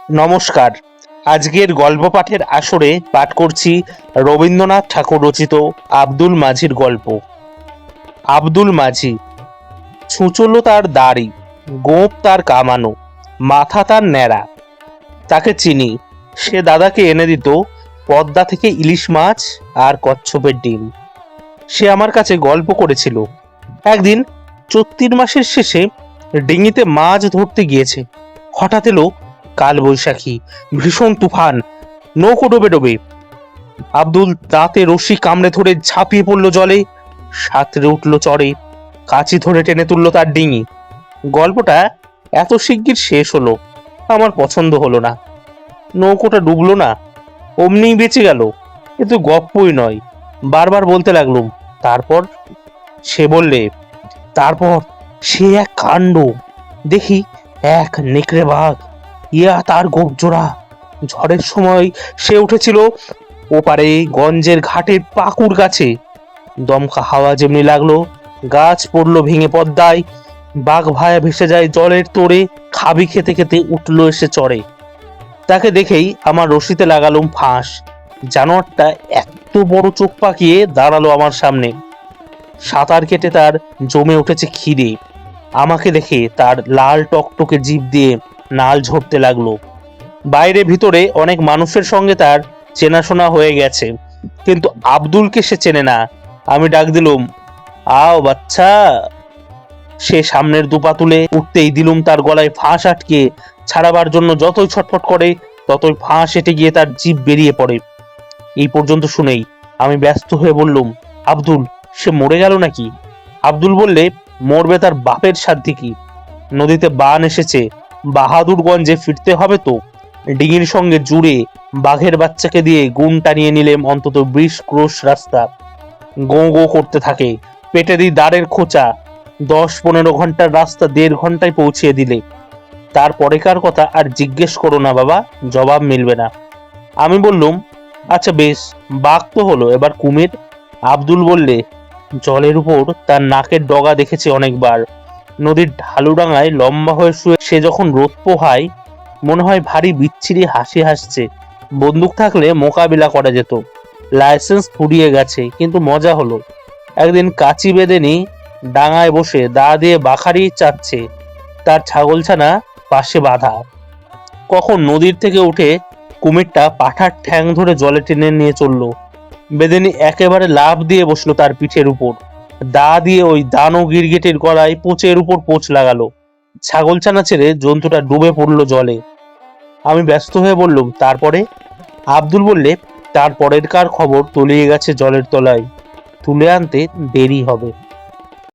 নমস্কার। আজকের গল্প পাঠের আসরে পাঠ করছি রবীন্দ্রনাথ ঠাকুর রচিত আব্দুল মাঝির গল্প। আব্দুল মাঝি। ছুঁচলো তার দাড়ি, গোঁফ তার কামানো, মাথা তার ন্যাড়া। তাকে চিনি। সে দাদাকে এনে দিত পদ্মা থেকে ইলিশ মাছ আর কচ্ছপের ডিম। সে আমার কাছে গল্প করেছিল, একদিন চৈত্র মাসের শেষে ডিঙিতে মাছ ধরতে গিয়েছে। হঠাৎ এলো কাল বৈশাখী, ভীষণ তুফান, নৌকো ডোবে ডোবে। আব্দুল দাঁতে রশি কামড়ে ধরে ঝাঁপিয়ে পড়লো জলে, সাঁতরে উঠলো চড়ে, কাঁচি ধরে টেনে তুললো তার ডিঙি। গল্পটা এত শিগগির শেষ হলো, আমার পছন্দ হলো না। নৌকোটা ডুবলো না, অমনিই বেঁচে গেল। কিন্তু গপ্পই নয়, বারবার বলতে লাগলুম। তারপর সে বললে, তারপর সে এক কাণ্ড দেখি, এক নেকড়ে বাঘ, ইয়া তার গোপজোড়া। ঝড়ের সময় সে উঠেছিল ওপারে গঞ্জের ঘাটের পাকুর গাছে। দমকা হাওয়া যেমনি লাগলো, গাছ পড়লো ভেঙে পদ্মায়, বাঘ ভায়া ভেসে যায় জলের তোড়ে, খাবি খেতে খেতে উঠলো এসে চড়ে। তাকে দেখেই আমার রশিতে লাগালুম ফাঁস। জানোয়ারটা এত বড় চোখ পাকিয়ে দাঁড়ালো আমার সামনে। সাঁতার কেটে তার জমে উঠেছে খিদে। আমাকে দেখে তার লাল টকটকে জিভ দিয়ে নাল ঝরতে লাগলো। বাইরে ভিতরে অনেক মানুষের সঙ্গে তার চেনাশোনা হয়ে গেছে, কিন্তু আব্দুলকে সে চেনে না। আমি ডাক দিলুম, আও বাচ্চা। সে সামনের দুপা তুলে উঠতেই দিলুম তার গলায় ফাঁস আটকে। ছাড়াবার জন্য যতই ছটফট করে, ততই ফাঁস এঁটে গিয়ে তার জিভ বেরিয়ে পড়ে। এই পর্যন্ত শুনেই আমি ব্যস্ত হয়ে বললুম, আব্দুল, সে মরে গেল নাকি? আব্দুল বললে, মরবে তার বাপের সাধ্য কি? নদীতে বান এসেছে, বাহাদুরগঞ্জে ফিরতে হবে তো। ডিঙির সঙ্গে জুড়ে বাঘের বাচ্চাকে দিয়ে গুণ টানিয়ে নিলেম অন্তত 20 ক্রোশ রাস্তা। গো গো করতে থাকে, পেটে দিই দাঁড়ের খোঁচা। 10-15 ঘন্টার রাস্তা 1.5 ঘন্টায় পৌঁছিয়ে দিলে। তারপরেকার কথা আর জিজ্ঞেস করো না বাবা, জবাব মিলবে না। আমি বললুম, আচ্ছা বেশ, বাঘ তো হলো, এবার কুমির? আব্দুল বললে, জলের উপর তার নাকের ডগা দেখেছি অনেকবার। নদীর ঢালুডাঙায় লম্বা হয়ে শুয়ে সে যখন রোদ পোহায়, মনে হয় ভারী বিচ্ছিরি হাসি হাসছে। বন্দুক থাকলে মোকাবিলা করা যেত। লাইসেন্স ফুরিয়ে গেছে, কিন্তু মজা হলো। একদিন কাচি বেঁধে নি, ডাঙায় বসে দা দিয়ে বাখারি চাচ্ছে, তার ছাগলছানা পাশে বাঁধা। কখন নদীর থেকে উঠে কুমিরটা পাঠার ঠ্যাং ধরে জলে টেনে নিয়ে চললো। বেদেনি একেবারে লাফ দিয়ে বসলো তার পিঠের উপর, দা দিয়ে ওই দানো গিরগিটির গলায় পোঁচের উপর পোঁচ লাগালো। ছাগলছানা ছেড়ে জন্তুটা ডুবে পড়লো জলে। আমি ব্যস্ত হয়ে বললুম, তারপরে? আব্দুল বললে, তারপরের কার খবর তলিয়ে গেছে জলের তলায়, তুলে আনতে দেরি হবে।